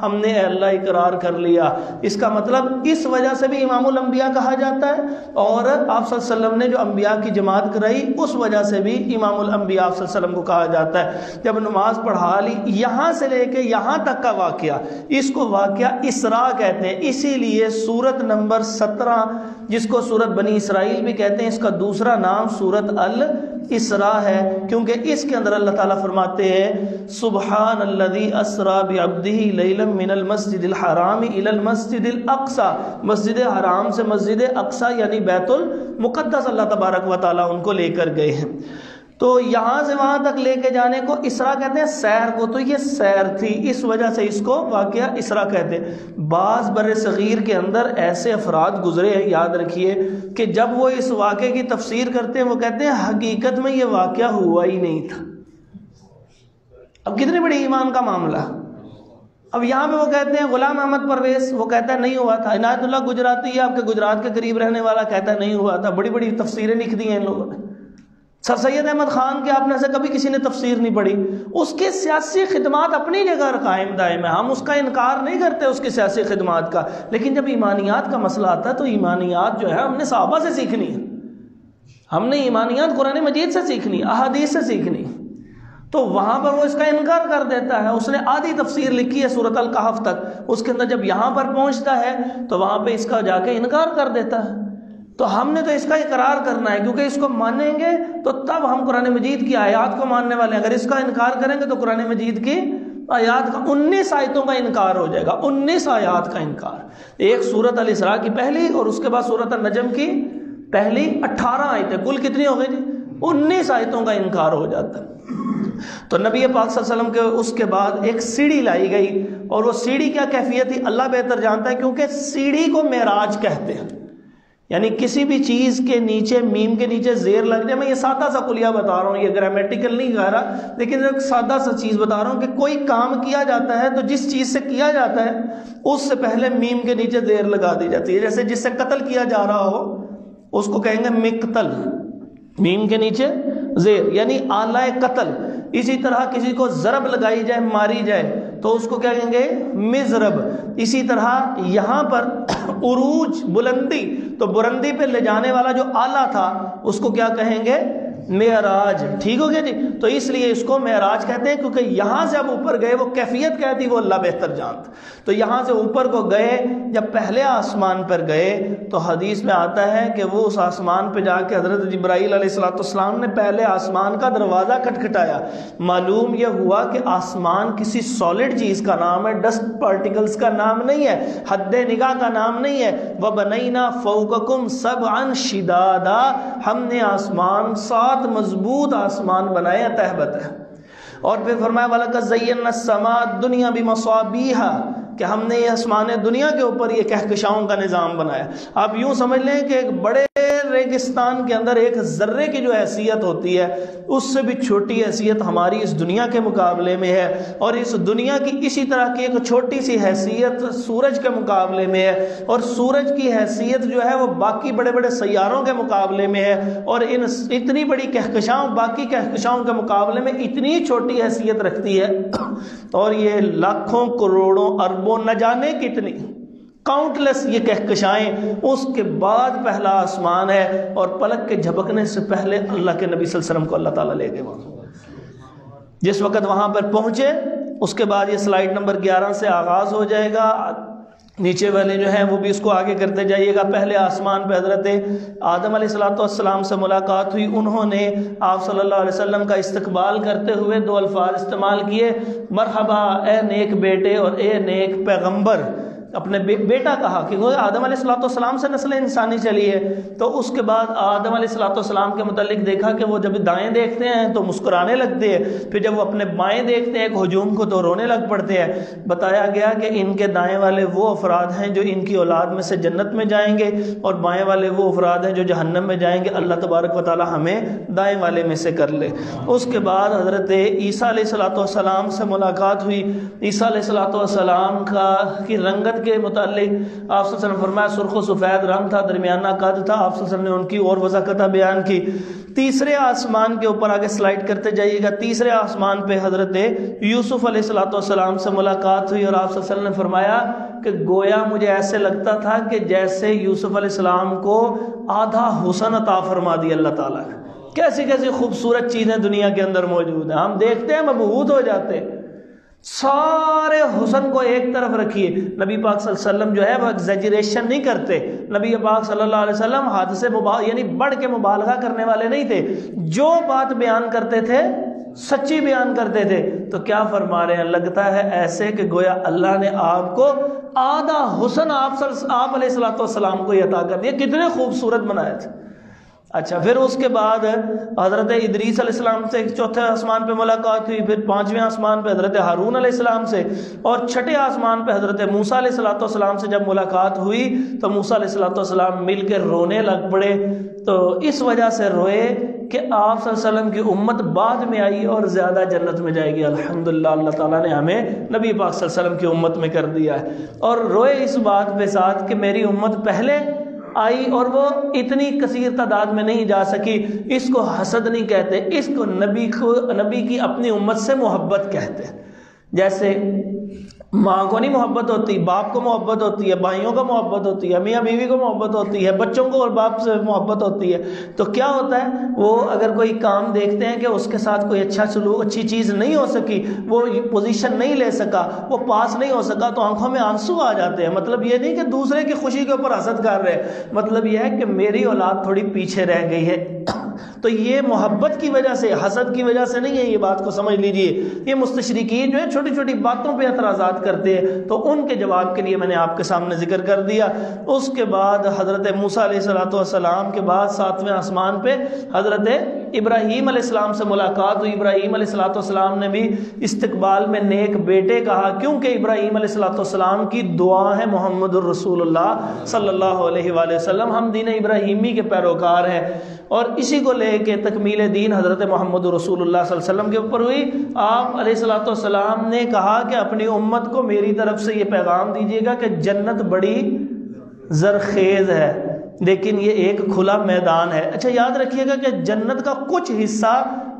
ہم نے اے اللہ اقرار کر لیا. اس کا مطلب اس وجہ سے بھی امام الانبیاء کہا جاتا ہے، اور آپ صلی اللہ علیہ وسلم نے جو انبیاء کی جماعت کرائی اس وجہ سے بھی امام الانبیاء آپ صلی اللہ علیہ وسلم کو کہا جاتا ہے. جب نماز پڑھا لی، یہاں سے لے کے یہاں تک کا واقعہ، اس کو واقعہ اسراء کہتے ہیں. اسی لیے سورت نمبر 17 جس کو سورت بنی اسرائیل بھی کہتے ہیں، اس کا دوسرا نام سورت الاسراء ہے، کیونکہ اس کے اندر اللہ تعالیٰ فرماتے ہیں سبحان الذی اسریٰ بعبدہ لیلا من المسجد الحرام الی المسجد الاقصی. مسجد حرام سے مسجد اقصی یعنی بیت المقدس اللہ تبارک و تعالیٰ ان کو لے کر گئے ہیں. تو یہاں سے وہاں تک لے کے جانے کو اسراء کہتے ہیں، سیر کو. تو یہ سیر تھی، اس وجہ سے اس کو واقعہ اسراء کہتے ہیں. بعض بر صغیر کے اندر ایسے افراد گزرے ہیں، یاد رکھیے، کہ جب وہ اس واقعے کی تفسیر کرتے ہیں وہ کہتے ہیں حقیقت میں یہ واقعہ ہوا ہی نہیں تھا. اب کتنی بڑی ایمان کا معاملہ. اب یہاں پہ وہ کہتے ہیں غلام احمد پرویز، وہ کہتا ہے نہیں ہوا تھا. عنایت اللہ گجراتی ہے آپ کے گجرات کے قریب رہنے والا، کہتا ہے نہیں ہوا تھا. بڑی بڑی تفسیریں لکھ دی ہیں ان لوگوں نے. سر سید احمد خان کے آپ نے سے کبھی کسی نے تفسیر نہیں پڑھی. اس کے سیاسی خدمات اپنی جگہ قائم دائم ہے، ہم اس کا انکار نہیں کرتے اس کی سیاسی خدمات کا، لیکن جب ایمانیات کا مسئلہ آتا ہے تو ایمانیات جو ہے ہم نے صحابہ سے سیکھنی ہے. ہم نے ایمانیات قرآن مجید سے سیکھنی، احادیث سے سیکھنی. تو وہاں پر وہ اس کا انکار کر دیتا ہے. اس نے آدھی تفسیر لکھی ہے سورۃ الکہف تک، اس کے اندر جب یہاں پر پہنچتا ہے تو وہاں پہ اس کا جا کے انکار کر دیتا ہے. تو ہم نے تو اس کا اقرار کرنا ہے، کیونکہ اس کو مانیں گے تو تب ہم قرآن مجید کی آیات کو ماننے والے ہیں. اگر اس کا انکار کریں گے تو قرآن مجید کی آیات کا 19 آیتوں کا انکار ہو جائے گا. 19 آیات کا انکار، ایک سورۃ الاسراء کی پہلی اور اس کے بعد سورۃ النجم کی پہلی 18 آیتیں، کل کتنی ہو گئی جی؟ 19 آیتوں کا انکار ہو جاتا ہے. تو نبی پاک صلی اللہ علیہ وسلم کے اس کے بعد ایک سیڑھی لائی گئی، اور وہ سیڑھی کیا کیفیت تھی اللہ بہتر جانتا ہے، کیونکہ سیڑھی کو معراج کہتے ہیں. یعنی کسی بھی چیز کے نیچے، میم کے نیچے زیر لگ جائے. میں یہ سادہ سا کلیہ بتا رہا ہوں، یہ گرامیٹیکل نہیں کہہ رہا، لیکن ایک سادہ سا چیز بتا رہا ہوں کہ کوئی کام کیا جاتا ہے تو جس چیز سے کیا جاتا ہے اس سے پہلے میم کے نیچے زیر لگا دی جاتی ہے. جیسے جس سے قتل کیا جا رہا ہو اس کو کہیں گے مقتل، میم کے نیچے زیر، یعنی آلہ قتل. اسی طرح کسی کو ضرب لگائی جائے، ماری جائے، تو اس کو کیا کہیں گے؟ مضرب. اسی طرح یہاں پر عروج، بلندی، تو بلندی پہ لے جانے والا جو آلہ تھا اس کو کیا کہیں گے؟ معراج. ٹھیک ہو گیا جی؟ تو اس لیے اس کو معراج کہتے ہیں، کیونکہ یہاں سے اب اوپر گئے، وہ کیفیت کیا تھی وہ اللہ بہتر جانتا. تو یہاں سے اوپر کو گئے، جب پہلے آسمان پر گئے تو حدیث میں آتا ہے کہ وہ اس آسمان پہ جا کے حضرت جبرائیل علیہ السلام نے پہلے آسمان کا دروازہ کھٹکھٹایا. معلوم یہ ہوا کہ آسمان کسی سالڈ چیز کا نام ہے، ڈسٹ پارٹیکلز کا نام نہیں ہے، حد نگاہ کا نام نہیں ہے. وَبَنَيْنَا فَوْقَكُمْ سَبْعًا شِدَادًا، ہم نے آسمان 7 مضبوط آسمان بنایا تہبت ہے. اور پھر فرمایا وَلَقَدْ زَيَّنَّا السَّمَاءَ الدُّنْيَا بِمَصَابِيحَ، کہ ہم نے یہ آسمان دنیا کے اوپر یہ کہکشاؤں کا نظام بنایا. آپ یوں سمجھ لیں کہ ایک بڑے ریگستان کے اندر ایک ذرے کی جو حیثیت ہوتی ہے اس سے بھی چھوٹی حیثیت ہماری اس دنیا کے مقابلے میں ہے، اور اس دنیا کی اسی طرح کی ایک چھوٹی سی حیثیت سورج کے مقابلے میں ہے، اور سورج کی حیثیت جو ہے وہ باقی بڑے بڑے سیاروں کے مقابلے میں ہے، اور ان اتنی بڑی کہکشاؤں باقی کہکشاؤں کے مقابلے میں اتنی چھوٹی حیثیت رکھتی ہے. اور یہ لاکھوں کروڑوں اربوں نہ جانے کتنی کاؤنٹ لیس یہ کہکشائیں، اس کے بعد پہلا آسمان ہے، اور پلک کے جھپکنے سے پہلے اللہ کے نبی صلی اللہ علیہ وسلم کو اللہ تعالیٰ لے گئے وہاں. جس وقت وہاں پر پہنچے اس کے بعد یہ سلائیڈ نمبر 11 سے آغاز ہو جائے گا. نیچے والے جو ہیں وہ بھی اس کو آگے کرتے جائیے گا. پہلے آسمان پہ حضرت آدم علیہ السلام سے ملاقات ہوئی. انہوں نے آپ صلی اللہ علیہ وسلم کا استقبال کرتے ہوئے 2 الفاظ استعمال کیے، مرحبا اے نیک بیٹے اور اے نیک پیغمبر. اپنے بیٹا کہا، کیونکہ آدم علیہ السلام سے نسل انسانی چلی ہے. تو اس کے بعد آدم علیہ السلام کے متعلق دیکھا کہ وہ جب دائیں دیکھتے ہیں تو مسکرانے لگتے ہیں، پھر جب وہ اپنے بائیں دیکھتے ہیں ایک ہجوم کو تو رونے لگ پڑتے ہیں. بتایا گیا کہ ان کے دائیں والے وہ افراد ہیں جو ان کی اولاد میں سے جنت میں جائیں گے، اور بائیں والے وہ افراد ہیں جو جہنم میں جائیں گے. اللہ تبارک و تعالی ہمیں دائیں والے میں سے کر لے. اس کے بعد حضرت عیسیٰ علیہ السلام سے ملاقات ہوئی. عیسیٰ علیہ السلام کی رنگت کے متعلق آپ صلی اللہ علیہ وسلم فرمایا سرخ و سفید رنگ تھا، درمیانہ قد تھا. آپ صلی اللہ علیہ وسلم نے ان کی اور وضاحت بیان کی. تیسرے آسمان کے اوپر آگے سلائڈ کرتے جائیے گا. تیسرے آسمان پہ حضرت یوسف علیہ السلام سے ملاقات ہوئی، اور آپ صلی اللہ علیہ وسلم نے فرمایا کہ گویا مجھے ایسے لگتا تھا کہ جیسے یوسف علیہ السلام کو آدھا حسن عطا فرما دی اللہ تعالیٰ نے. کیسی کیسی خوبصورت چیزیں دنیا کے اندر موجود ہیں، ہم دیکھتے ہیں مبہوت ہو جاتے ہیں. سارے حسن کو ایک طرف رکھیے. نبی پاک صلی اللہ علیہ وسلم جو ہے وہ ایگزیجریشن نہیں کرتے. نبی پاک صلی اللہ علیہ وسلم حد سے یعنی بڑھ کے مبالغہ کرنے والے نہیں تھے. جو بات بیان کرتے تھے سچی بیان کرتے تھے. تو کیا فرما رہے ہیں؟ لگتا ہے ایسے کہ گویا اللہ نے آپ کو آدھا حسن آپ علیہ السلام کو عطا کر دیا. کتنے خوبصورت بنائے تھے. اچھا، پھر اس کے بعد حضرت ادریس علیہ السلام سے 4تھے آسمان پہ ملاقات ہوئی. پھر 5ویں آسمان پہ حضرت ہارون علیہ السلام سے، اور 6ٹھے آسمان پہ حضرت موسیٰ علیہ السلام سے جب ملاقات ہوئی تو موسیٰ علیہ السلام مل کے رونے لگ پڑے. تو اس وجہ سے روئے کہ آپ صلی اللہ علیہ وسلم کی امت بعد میں آئی اور زیادہ جنت میں جائے گی. الحمدللہ اللہ تعالیٰ نے ہمیں نبی پاک صلی اللہ علیہ وسلم کی امت میں کر دیا ہے. اور روئے اس بات پہ ساتھ کہ میری امت پہلے آئی اور وہ اتنی کثیر تعداد میں نہیں جا سکی. اس کو حسد نہیں کہتے، اس کو نبی کی اپنی امت سے محبت کہتے ہیں. جیسے ماں کو نہیں محبت ہوتی، باپ کو محبت ہوتی ہے، بھائیوں کو محبت ہوتی ہے، میاں بیوی کو محبت ہوتی ہے، بچوں کو اور باپ سے محبت ہوتی ہے. تو کیا ہوتا ہے، وہ اگر کوئی کام دیکھتے ہیں کہ اس کے ساتھ کوئی اچھا سلوک، اچھی چیز نہیں ہو سکی، وہ پوزیشن نہیں لے سکا، وہ پاس نہیں ہو سکا، تو آنکھوں میں آنسو آ جاتے ہیں. مطلب یہ نہیں کہ دوسرے کی خوشی کے اوپر حسد کر رہے، مطلب یہ ہے کہ میری اولاد تھوڑی پیچھے رہ گئی ہے. تو یہ محبت کی وجہ سے، حسد کی وجہ سے نہیں ہے. یہ بات کو سمجھ لیجئے. یہ مستشرقین جو ہے چھوٹی چھوٹی باتوں پہ اعتراضات کرتے ہیں، تو ان کے جواب کے لیے میں نے آپ کے سامنے ذکر کر دیا. اس کے بعد حضرت موسیٰ علیہ السلام کے بعد 7ویں آسمان پہ حضرت ابراہیم علیہ السلام سے ملاقات ہوئی. ابراہیم علیہ السلام نے بھی استقبال میں نیک بیٹے کہا، کیونکہ ابراہیم علیہ السلام کی دعا ہے محمد الرسول اللہ صلی اللہ علیہ وآلہ وسلم. ہم دین ابراہیمی کے پیروکار ہیں، اور اسی کو لے کے تکمیل دین حضرت محمد رسول اللہ صلی اللہ علیہ وسلم کے اوپر ہوئی. آپ علیہ السلام نے کہا کہ اپنی امت کو میری طرف سے یہ پیغام دیجیے گا کہ جنت بڑی زرخیز ہے، لیکن یہ ایک کھلا میدان ہے. اچھا یاد رکھیے گا کہ جنت کا کچھ حصہ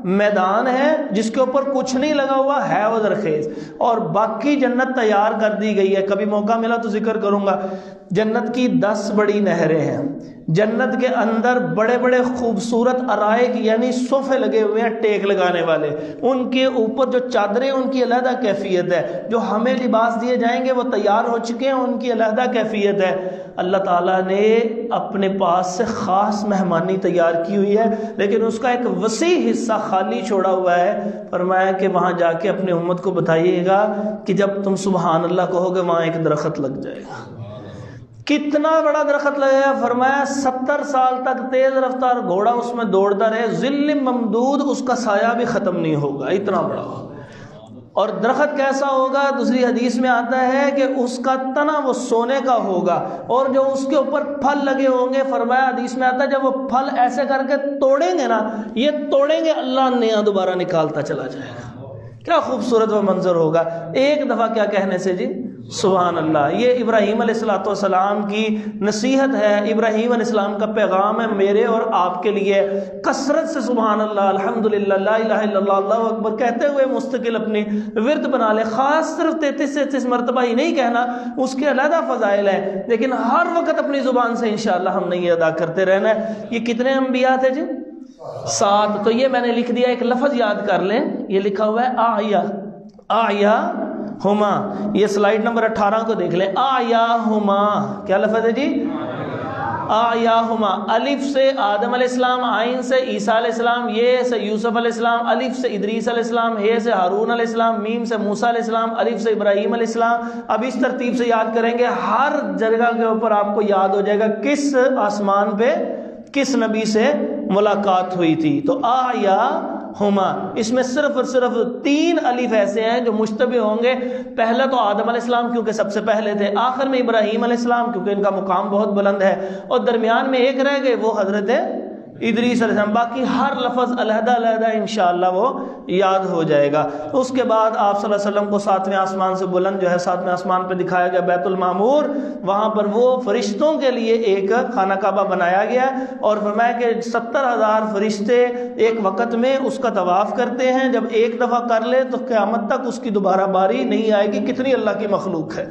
میدان ہے جس کے اوپر کچھ نہیں لگا ہوا ہے، وہ زرخیز، اور باقی جنت تیار کر دی گئی ہے. کبھی موقع ملا تو ذکر کروں گا. جنت کی 10 بڑی نہریں ہیں. جنت کے اندر بڑے بڑے خوبصورت ارائک یعنی صوفے لگے ہوئے ہیں ٹیک لگانے والے. ان کے اوپر جو چادریں، ان کی علیحدہ کیفیت ہے. جو ہمیں لباس دیے جائیں گے وہ تیار ہو چکے ہیں، ان کی علیحدہ کیفیت ہے. اللہ تعالیٰ نے اپنے پاس سے خاص مہمانی تیار کی ہوئی ہے، لیکن اس کا ایک وسیع حصہ خالی چھوڑا ہوا ہے. فرمایا کہ وہاں جا کے اپنے امت کو بتائیے گا کہ جب تم سبحان اللہ کہو گے وہاں ایک درخت لگ جائے گا. کتنا بڑا درخت لگے گا؟ فرمایا 70 سال تک تیز رفتار گھوڑا اس میں دوڑتا رہے، ظل ممدود، اس کا سایہ بھی ختم نہیں ہوگا، اتنا بڑا ہوگا. اور درخت کیسا ہوگا؟ دوسری حدیث میں آتا ہے کہ اس کا تنا وہ سونے کا ہوگا، اور جو اس کے اوپر پھل لگے ہوں گے، فرمایا حدیث میں آتا ہے جب وہ پھل ایسے کر کے توڑیں گے نا، یہ توڑیں گے اللہ نیا دوبارہ نکالتا چلا جائے گا. کیا خوبصورت وہ منظر ہوگا. ایک دفعہ کیا کہنے سے جی سبحان اللہ. یہ ابراہیم علیہ السلام کی نصیحت ہے، ابراہیم علیہ السلام کا پیغام ہے میرے اور آپ کے لیے. کثرت سے سبحان اللہ، الحمدللہ، لا الہ الا اللہ، اللہ اکبر کہتے ہوئے مستقل اپنی ورد بنا لے. خاص صرف 33 مرتبہ ہی نہیں کہنا، اس کے علیحدہ فضائل ہیں، لیکن ہر وقت اپنی زبان سے انشاءاللہ ہم نے یہ ادا کرتے رہنا ہے. یہ کتنے انبیاء تھے جی؟ 7. تو یہ میں نے لکھ دیا، ایک لفظ یاد کر لیں. یہ لکھا ہوا ہے آیا، آیا ہما. یہ سلائیڈ نمبر 18 کو دیکھ لیں. آیا ہما کیا لفظ ہے جی؟ آیا ہما. الف سے آدم علیہ السلام، عین سے عیسیٰ علیہ السلام، یہ سے یوسف علیہ السلام، الف سے ادریس علیہ السلام، ہے سے ہارون علیہ السلام، میم سے موسیٰ علیہ السلام، الف سے ابراہیم علیہ السلام. اب اس ترتیب سے یاد کریں گے، ہر جگہ کے اوپر آپ کو یاد ہو جائے گا کس آسمان پہ کس نبی سے ملاقات ہوئی تھی. تو آیا ہما، اس میں صرف اور صرف 3 الف ایسے ہیں جو مشتبہ ہوں گے. پہلا تو آدم علیہ السلام کیونکہ سب سے پہلے تھے، آخر میں ابراہیم علیہ السلام کیونکہ ان کا مقام بہت بلند ہے، اور درمیان میں ایک رہ گئے وہ حضرت ادریس علیہ السلام. باقی ہر لفظ علیحدہ علیحدہ انشاءاللہ وہ یاد ہو جائے گا. اس کے بعد آپ صلی اللہ علیہ وسلم کو 7ویں آسمان سے بلند جو ہے 7ویں آسمان پہ دکھایا گیا بیت المعمور. وہاں پر وہ فرشتوں کے لیے ایک خانہ کعبہ بنایا گیا، اور فرمایا کہ 70,000 فرشتے ایک وقت میں اس کا طواف کرتے ہیں. جب ایک دفعہ کر لے تو قیامت تک اس کی دوبارہ باری نہیں آئے گی. کتنی اللہ کی مخلوق ہے.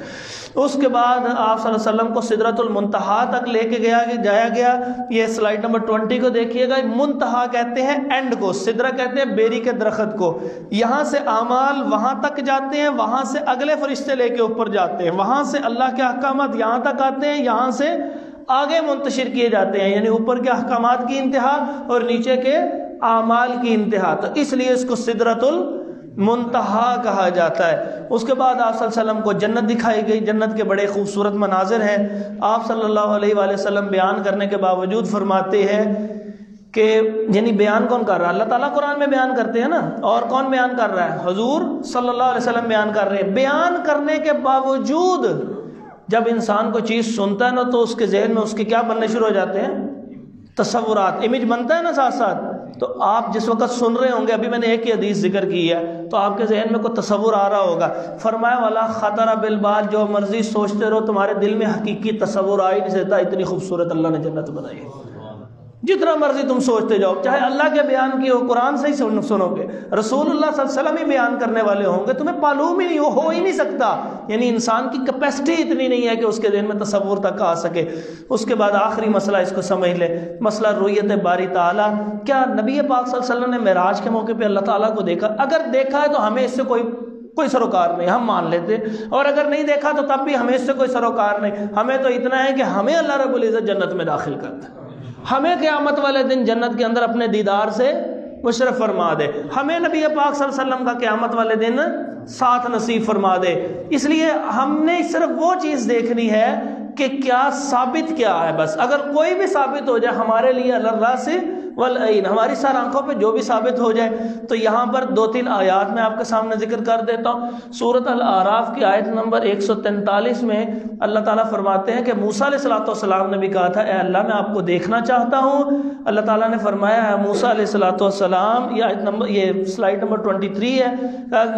اس کے بعد آپ صلی اللہ علیہ وسلم کو سدرۃ المنتہا تک لے کے جایا گیا. یہ سلائیڈ نمبر 20 کو دیکھیے گا. منتہا کہتے ہیں اینڈ کو، سدرہ کہتے ہیں بیری کے درخت کو. یہاں سے اعمال وہاں تک جاتے ہیں، وہاں سے اگلے فرشتے لے کے اوپر جاتے ہیں، وہاں سے اللہ کے احکامات یہاں تک آتے ہیں، یہاں سے آگے منتشر کیے جاتے ہیں. یعنی اوپر کے احکامات کی انتہا اور نیچے کے اعمال کی انتہا. تو اس لیے اس کو سدرۃ المنتہا کہا جاتا ہے. اس کے بعد آپ صلی اللہ علیہ وسلم کو جنت دکھائی گئی. جنت کے بڑے خوبصورت مناظر ہیں. آپ صلی اللہ علیہ وآلہ وسلم بیان کرنے کے باوجود فرماتے ہیں کہ یعنی بیان کون کر رہا ہے؟ اللہ تعالیٰ قرآن میں بیان کرتے ہیں نا، اور کون بیان کر رہا ہے؟ حضور صلی اللہ علیہ وسلم بیان کر رہے ہیں. بیان کرنے کے باوجود جب انسان کو چیز سنتا ہے نا تو اس کے ذہن میں اس کے کیا بننے شروع ہو جاتے ہیں؟ تصورات، امیج بنتا ہے نا ساتھ ساتھ. تو آپ جس وقت سن رہے ہوں گے، ابھی میں نے ایک ہی حدیث ذکر کی ہے، تو آپ کے ذہن میں کوئی تصور آ رہا ہوگا، فرمایا والا خطر بالبال، جو مرضی سوچتے رہو، تمہارے دل میں حقیقی تصور آ ہی نہیں سکتا، اتنی خوبصورت اللہ نے جنت بنائی ہے۔ جتنا مرضی تم سوچتے جاؤ، چاہے اللہ کے بیان کی ہو، قرآن سے ہی سنو گے، رسول اللہ صلی اللہ علیہ وسلم ہی بیان کرنے والے ہوں گے، تمہیں معلوم ہی نہیں ہو ہی نہیں سکتا۔ یعنی انسان کی کیپیسٹی اتنی نہیں ہے کہ اس کے ذہن میں تصور تک آ سکے۔ اس کے بعد آخری مسئلہ اس کو سمجھ لے، مسئلہ رؤیت باری تعالیٰ۔ کیا نبی پاک صلی اللہ علیہ وسلم نے معراج کے موقع پہ اللہ تعالیٰ کو دیکھا؟ اگر دیکھا ہے تو ہمیں اس سے کوئی سروکار نہیں، ہم مان لیتے، اور اگر نہیں دیکھا تو تب بھی ہمیں اس سے کوئی سروکار نہیں۔ ہمیں تو اتنا ہے کہ ہمیں اللہ رب العزت جنت میں داخل کر دے، ہمیں قیامت والے دن جنت کے اندر اپنے دیدار سے مشرف فرما دے، ہمیں نبی پاک صلی اللہ علیہ وسلم کا قیامت والے دن ساتھ نصیب فرما دے۔ اس لیے ہم نے صرف وہ چیز دیکھنی ہے کہ کیا ثابت کیا ہے، بس اگر کوئی بھی ثابت ہو جائے ہمارے لیے اللہ سے والعین، ہماری سر آنکھوں پہ جو بھی ثابت ہو جائے۔ تو یہاں پر 2-3 آیات میں آپ کے سامنے ذکر کر دیتا ہوں۔ سورۃ الاعراف کی آیت نمبر 143 میں اللہ تعالیٰ فرماتے ہیں کہ موسیٰ علیہ السلام نے بھی کہا تھا، اے اللہ میں آپ کو دیکھنا چاہتا ہوں۔ اللہ تعالیٰ نے فرمایا ہے موسیٰ علیہ السلام، یہ سلائیڈ نمبر 23 ہے،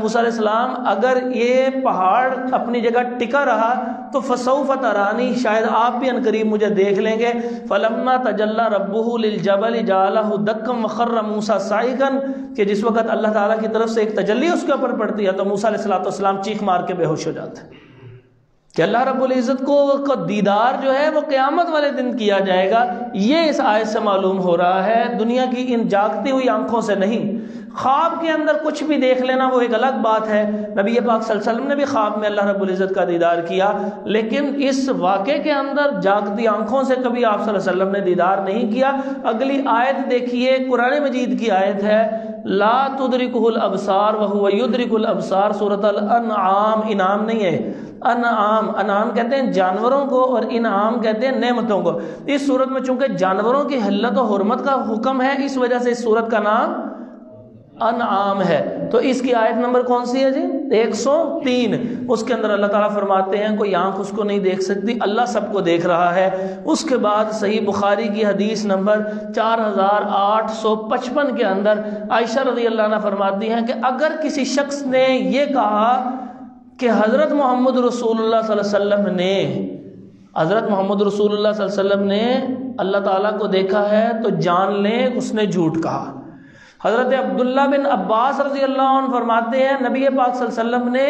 موسیٰ علیہ السلام اگر یہ پہاڑ اپنی جگہ ٹکا رہا تو فسوف ترانی، شاید آپ بھی عنقریب مجھے دیکھ لیں گے۔ فلما تجلی ربہ للجبل جعلہ دکا وخر موسیٰ صعقا، کہ جس وقت اللہ تعالیٰ کی طرف سے ایک تجلی اس کے اوپر پڑتی ہے تو موسیٰ علیہ السلام چیخ مار کے بے ہوش ہو جاتے ہیں کہ اللہ رب العزت کو دیدار جو ہے وہ قیامت والے دن کیا جائے گا۔ یہ اس آیت سے معلوم ہو رہا ہے، دنیا کی ان جاگتی ہوئی آنکھوں سے نہیں۔ خواب کے اندر کچھ بھی دیکھ لینا وہ ایک الگ بات ہے، نبی پاک صلی اللہ علیہ وسلم نے بھی خواب میں اللہ رب العزت کا دیدار کیا، لیکن اس واقعے کے اندر جاگتی آنکھوں سے کبھی آپ صلی اللہ علیہ وسلم نے دیدار نہیں کیا۔ اگلی آیت دیکھیے، قرآن مجید کی آیت ہے، لا تدرکہ الابصار وہو یدرک الابصار، سورۃ الانعام، انعام نہیں ہے، انعام کہتے ہیں جانوروں کو اور انعام کہتے ہیں نعمتوں کو۔ اس صورت میں چونکہ جانوروں کی حلت و حرمت کا حکم ہے، اس وجہ سے اس صورت کا نام انعام ہے۔ تو اس کی آیت نمبر کون سی ہے جی؟ 103۔ اس کے اندر اللہ تعالیٰ فرماتے ہیں کوئی آنکھ اس کو نہیں دیکھ سکتی، اللہ سب کو دیکھ رہا ہے۔ اس کے بعد صحیح بخاری کی حدیث نمبر 4855 کے اندر عائشہ رضی اللہ عنہ فرماتی ہیں کہ اگر کسی شخص نے یہ کہا کہ حضرت محمد رسول اللہ صلی اللہ علیہ وسلم نے اللہ تعالیٰ کو دیکھا ہے تو جان لیں اس نے جھوٹ کہا۔ حضرت عبداللہ بن عباس رضی اللہ عنہ فرماتے ہیں نبی پاک صلی اللہ علیہ وسلم نے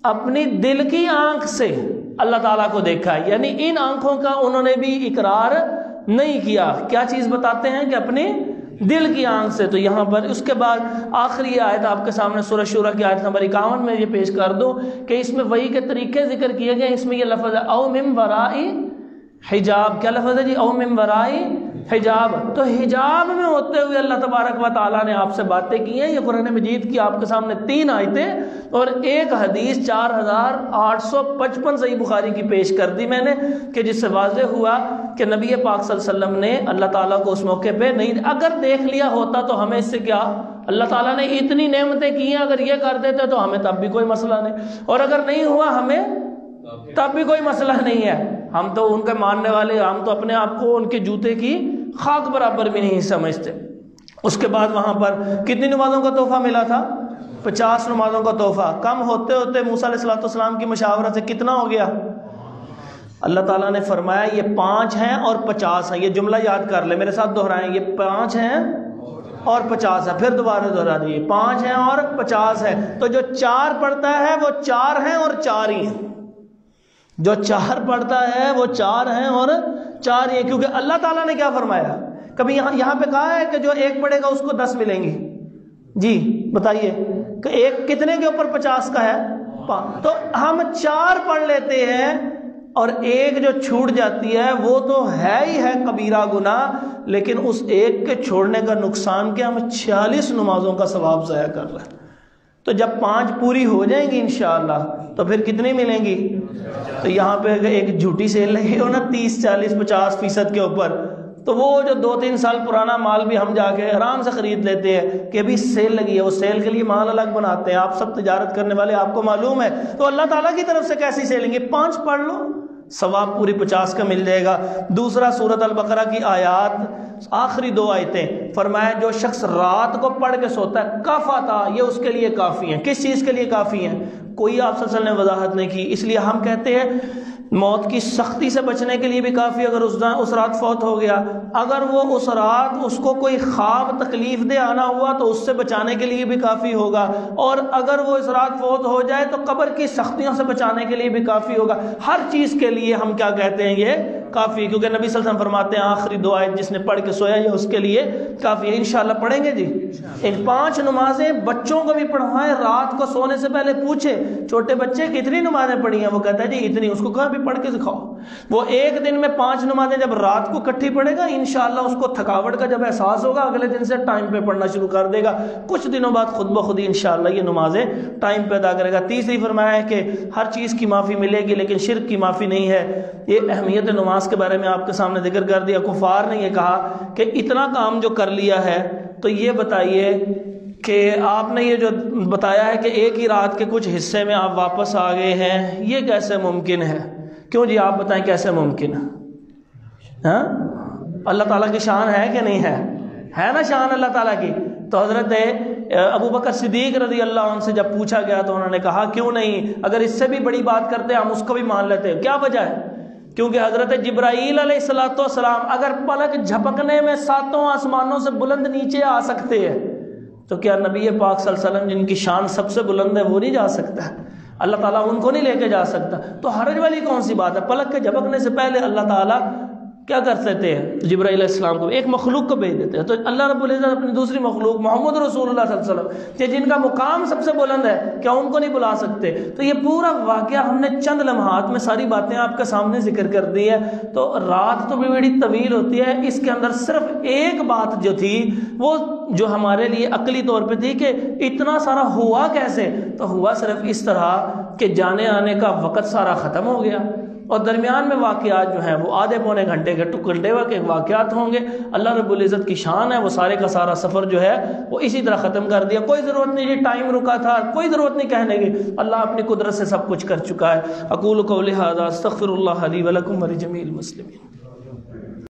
اپنی دل کی آنکھ سے اللہ تعالیٰ کو دیکھا ہے، یعنی ان آنکھوں کا انہوں نے بھی اقرار نہیں کیا۔ کیا چیز بتاتے ہیں کہ اپنی دل کی آنکھ سے۔ تو یہاں پر اس کے بعد آخری آیت آپ کے سامنے سورہ شورى کی آیت نمبر 51 میں یہ پیش کر دو کہ اس میں وحی کے طریقے ذکر کیے گئے۔ اس میں یہ لفظ ہے او من ورائی حجاب، کیا لفظ ہے جی؟ او من ورائی حجاب۔ تو حجاب میں ہوتے ہوئے اللہ تبارک و تعالیٰ نے آپ سے باتیں کی ہیں۔ یہ قرآن مجید کی آپ کے سامنے 3 آیتیں اور ایک حدیث 4855 صحیح بخاری کی پیش کر دی میں نے، کہ جس سے واضح ہوا کہ نبی پاک صلی اللہ علیہ وسلم نے اللہ تعالیٰ کو اس موقع پہ نہیں، اگر دیکھ لیا ہوتا تو ہمیں اس سے کیا، اللہ تعالیٰ نے اتنی نعمتیں کی ہیں، اگر یہ کر دیتے تو ہمیں تب بھی کوئی مسئلہ نہیں، اور اگر نہیں ہوا ہمیں تب بھی کوئی مسئلہ نہیں ہے۔ ہم تو ان کے ماننے والے، ہم تو اپنے آپ کو ان کے جوتے کی خاک برابر بھی نہیں سمجھتے۔ اس کے بعد وہاں پر کتنی نمازوں کا تحفہ ملا تھا؟ 50 نمازوں کا تحفہ۔ کم ہوتے ہوتے موسیٰ علیہ السلام کی مشاورت سے کتنا ہو گیا؟ اللہ تعالیٰ نے فرمایا یہ 5 ہیں اور 50 ہیں۔ یہ جملہ یاد کر لیں، میرے ساتھ دہرائیں، یہ 5 ہیں اور 50 ہے۔ پھر دوبارہ دہرا دیجیے، 5 ہیں اور 50 ہے۔ تو جو 4 پڑھتا ہے وہ 4 ہیں اور 4 ہی ہیں، جو 4 پڑھتا ہے وہ 4 ہیں اور 4 ہی ہیں، کیونکہ اللہ تعالیٰ نے کیا فرمایا؟ کبھی یہاں پہ کہا ہے کہ جو 1 پڑھے گا اس کو 10 ملیں گی؟ جی بتائیے کہ 1 کتنے کے اوپر 50 کا ہے؟ 5۔ تو ہم 4 پڑھ لیتے ہیں اور 1 جو چھوٹ جاتی ہے وہ تو ہے ہی ہے کبیرہ گناہ، لیکن اس 1 کے چھوڑنے کا نقصان کہ ہم 46 نمازوں کا ثواب ضائع کر رہے ہیں۔ تو جب 5 پوری ہو جائیں گی انشاءاللہ تو پھر کتنی ملیں گی؟ تو یہاں پہ ایک جھوٹی سیل لگی ہو نا 30 40 50% کے اوپر، تو وہ جو 2-3 سال پرانا مال بھی ہم جا کے آرام سے خرید لیتے ہیں کہ ابھی سیل لگی ہے، وہ سیل کے لیے مال الگ بناتے ہیں۔ آپ سب تجارت کرنے والے، آپ کو معلوم ہے، تو اللہ تعالیٰ کی طرف سے کیسی سیلیں گے؟ 5 پڑھ لو، ثواب پوری 50 کا مل جائے گا۔ دوسرا سورۃ البقرہ کی آیات آخری 2 آیتیں، فرمایا جو شخص رات کو پڑھ کے سوتا ہے کفاتا، یہ اس کے لیے کافی ہیں۔ کس چیز کے لیے کافی ہیں؟ کوئی آپ صلی اللہ علیہ وسلم نے وضاحت نہیں کی، اس لیے ہم کہتے ہیں موت کی سختی سے بچنے کے لیے بھی کافی، اگر اس رات فوت ہو گیا، اگر وہ اس رات اس کو کوئی خواب تکلیف دے آنا ہوا تو اس سے بچانے کے لیے بھی کافی ہوگا، اور اگر وہ اس رات فوت ہو جائے تو قبر کی سختیوں سے بچانے کے لیے بھی کافی ہوگا۔ ہر چیز کے لیے ہم کیا کہتے ہیں؟ یہ کافی، کیونکہ نبی صلی اللہ علیہ وسلم فرماتے ہیں آخری 2 آیت جس نے پڑھ کے سویا یہ اس کے لیے کافی ہے۔ انشاءاللہ پڑھیں گے جی ان 5 نمازیں، بچوں کو بھی پڑھوائیں، رات کو سونے سے پہلے پوچھے چھوٹے بچے کتنی نمازیں پڑھی ہیں، وہ کہتا ہے جی اتنی، اس کو کہا بھی پڑھ کے دکھاؤ۔ وہ ایک دن میں 5 نمازیں جب رات کو کٹھی پڑھے گا انشاءاللہ اس کو تھکاوٹ کا جب احساس ہوگا اگلے دن سے ٹائم پہ پڑھنا شروع کر دے گا، کچھ دنوں بعد خود بخود ہی انشاءاللہ یہ نمازیں ٹائم پہ ادا کرے گا۔ تیسری فرمایا ہے کہ ہر چیز کی معافی ملے گی لیکن شرک کی معافی نہیں ہے۔ یہ اہمیت نماز کے بارے میں آپ کے سامنے ذکر کر دیا۔ کفار نے یہ کہا کہ اتنا کام جو کر لیا ہے تو یہ بتائیے کہ آپ نے یہ جو بتایا ہے کہ ایک ہی رات کے کچھ حصے میں آپ واپس آ گئے ہیں، یہ کیسے ممکن ہے؟ کیوں جی آپ بتائیں کیسے ممکن ہے؟ ہاں اللہ تعالیٰ کی شان ہے کہ نہیں ہے؟ ہے نا شان اللہ تعالیٰ کی۔ تو حضرت ابو بکر صدیق رضی اللہ عنہ سے جب پوچھا گیا تو انہوں نے کہا کیوں نہیں، اگر اس سے بھی بڑی بات کرتے ہم اس کو بھی مان لیتے۔ کیا وجہ ہے؟ کیونکہ حضرت جبرائیل علیہ السلام اگر پلک جھپکنے میں 7 آسمانوں سے بلند نیچے آ سکتے ہیں تو کیا نبی پاک صلی اللہ علیہ وسلم جن کی شان سب سے بلند ہے وہ نہیں جا سکتا؟ اللہ تعالیٰ ان کو نہیں لے کے جا سکتا؟ تو حرج والی کون سی بات ہے؟ پلک کے جھپکنے سے پہلے اللہ تعالیٰ کیا کر سکتے ہیں؟ جبرائیل علیہ السلام کو ایک مخلوق کو بھیج دیتے ہیں۔ تو اللہ رب العزت اپنی دوسری مخلوق محمد رسول اللہ صلی اللہ علیہ وسلم کہ جن کا مقام سب سے بلند ہے، کیا ان کو نہیں بلا سکتے؟ تو یہ پورا واقعہ ہم نے چند لمحات میں ساری باتیں آپ کے سامنے ذکر کر دی ہے۔ تو رات تو بھی بڑی طویل ہوتی ہے، اس کے اندر صرف ایک بات جو تھی وہ جو ہمارے لیے عقلی طور پہ تھی کہ اتنا سارا ہوا کیسے؟ تو ہوا صرف اس طرح کہ جانے آنے کا وقت سارا ختم ہو گیا اور درمیان میں واقعات جو ہیں وہ آدھے پونے گھنٹے کے ٹکڑے کے واقعات ہوں گے۔ اللہ رب العزت کی شان ہے، وہ سارے کا سارا سفر جو ہے وہ اسی طرح ختم کر دیا۔ کوئی ضرورت نہیں جی ٹائم رکا تھا، کوئی ضرورت نہیں کہنے کی، اللہ اپنی قدرت سے سب کچھ کر چکا ہے۔ اقول قولی ھذا استغفر اللہ لی ولکم ولجمیع المسلمین۔